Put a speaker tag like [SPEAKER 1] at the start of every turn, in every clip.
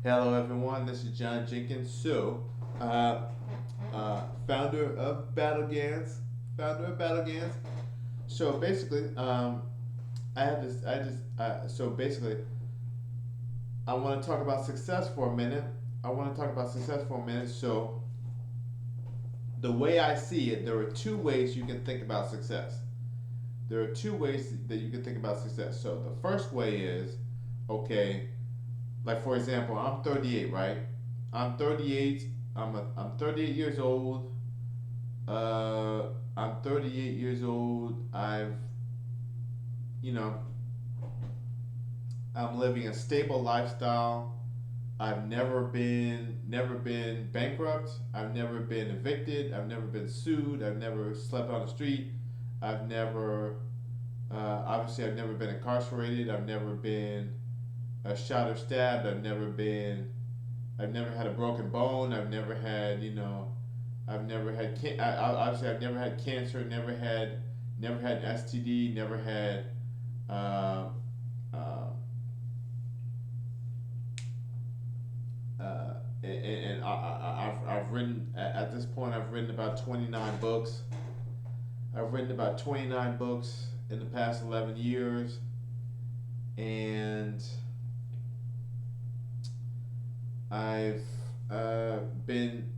[SPEAKER 1] Hello, everyone. This is John Jenkins, uh, founder of BattleGans. Founder of BattleGans. So basically, I have this. I just. So basically, I want to talk about success for a minute. I want to talk about success for a minute. So the way I see it, there are two ways you can think about success. There are two ways that you can think about success. So the first way is, okay, like for example, I'm 38, right? I'm 38. I'm 38 years old. Uh, I'm 38 years old. You know, I'm living a stable lifestyle. I've never been bankrupt. I've never been evicted. I've never been sued. I've never slept on the street. I've never, obviously, I've never been incarcerated. I've never been shot or stabbed. I've never had a broken bone. I've never had, obviously, I've never had cancer. Never had an STD. Never had, uh, uh, and I've written at this point. I've written about 29 books. I've written about 29 books in the past 11 years, and I've been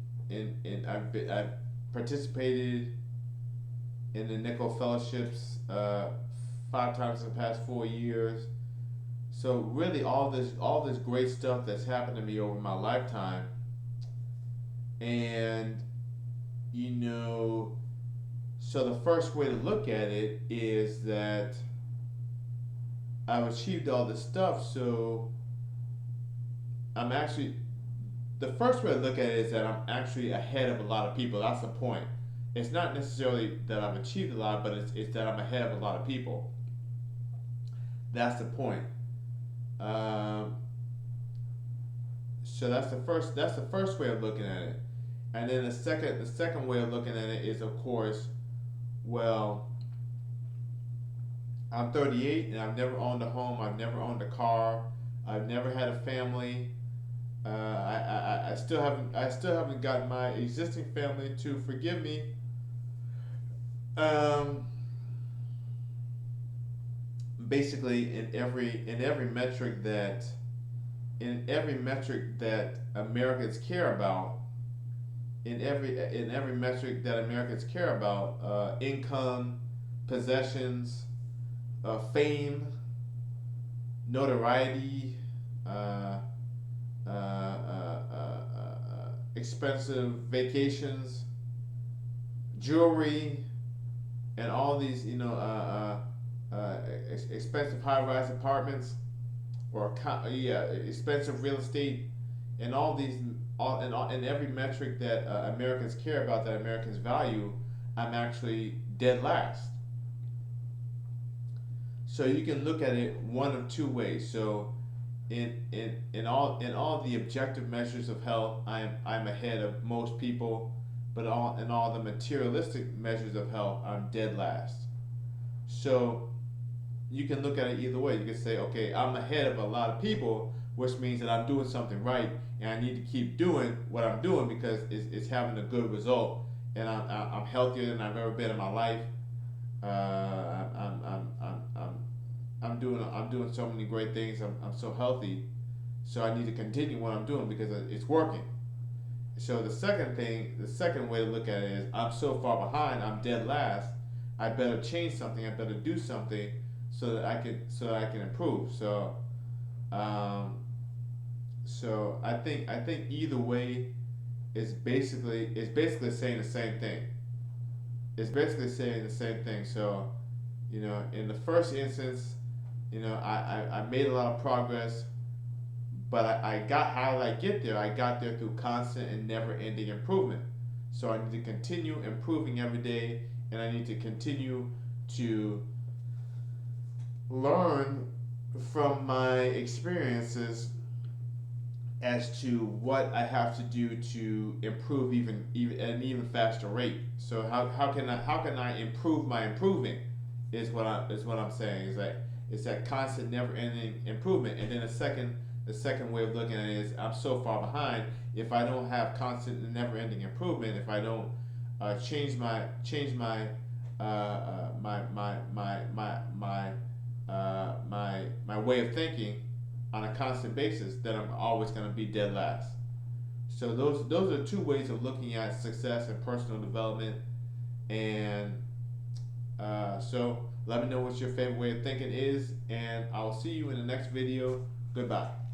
[SPEAKER 1] I've participated in the nickel fellowships 5 times in the past 4 years. So really, all this great stuff that's happened to me over my lifetime, and you know, so the first way to look at it is that I've achieved all this stuff. So I'm actually the first way to look at it is that I'm actually ahead of a lot of people. That's the point. It's not necessarily that I've achieved a lot, but it's that I'm ahead of a lot of people. That's the point. Um, so that's the first way of looking at it, and then the second way of looking at it is, of course, well, I'm 38 and I've never owned a home. I've never owned a car. I've never had a family. I still haven't gotten my existing family to forgive me. Um, Basically, in every metric that Americans care about, in every metric that Americans care about, income, possessions, fame, notoriety, uh, expensive vacations, jewelry, and all these, expensive high-rise apartments, or yeah, expensive real estate, and all these, in every metric that Americans care about, that Americans value, I'm actually dead last. So you can look at it one of two ways. So in all the objective measures of health, I'm ahead of most people, but in all the materialistic measures of health, I'm dead last. So you can look at it either way. You can say, okay, I'm ahead of a lot of people, which means that I'm doing something right, and I need to keep doing what I'm doing because it's having a good result, and I'm healthier than I've ever been in my life. I'm doing so many great things. I'm so healthy, so I need to continue what I'm doing because it's working. So the second way to look at it is, I'm so far behind, I'm dead last. I better change something. I better do something so that I can improve. Um, so I think either way is basically saying the same thing. It's basically saying the same thing. So, in the first instance, I made a lot of progress, but I got how did I get there? I got there through constant and never ending improvement. So I need to continue improving every day, and I need to continue to learn from my experiences as to what I have to do to improve even at an even faster rate. So how can I improve my improving is what I'm saying. Is that it's that constant never ending improvement. And then The second way of looking at it is I'm so far behind. If I don't have constant and never-ending improvement, if I don't change my my way of thinking on a constant basis, then I'm always going to be dead last. So those are two ways of looking at success and personal development. And so let me know what your favorite way of thinking is, and I'll see you in the next video. Goodbye.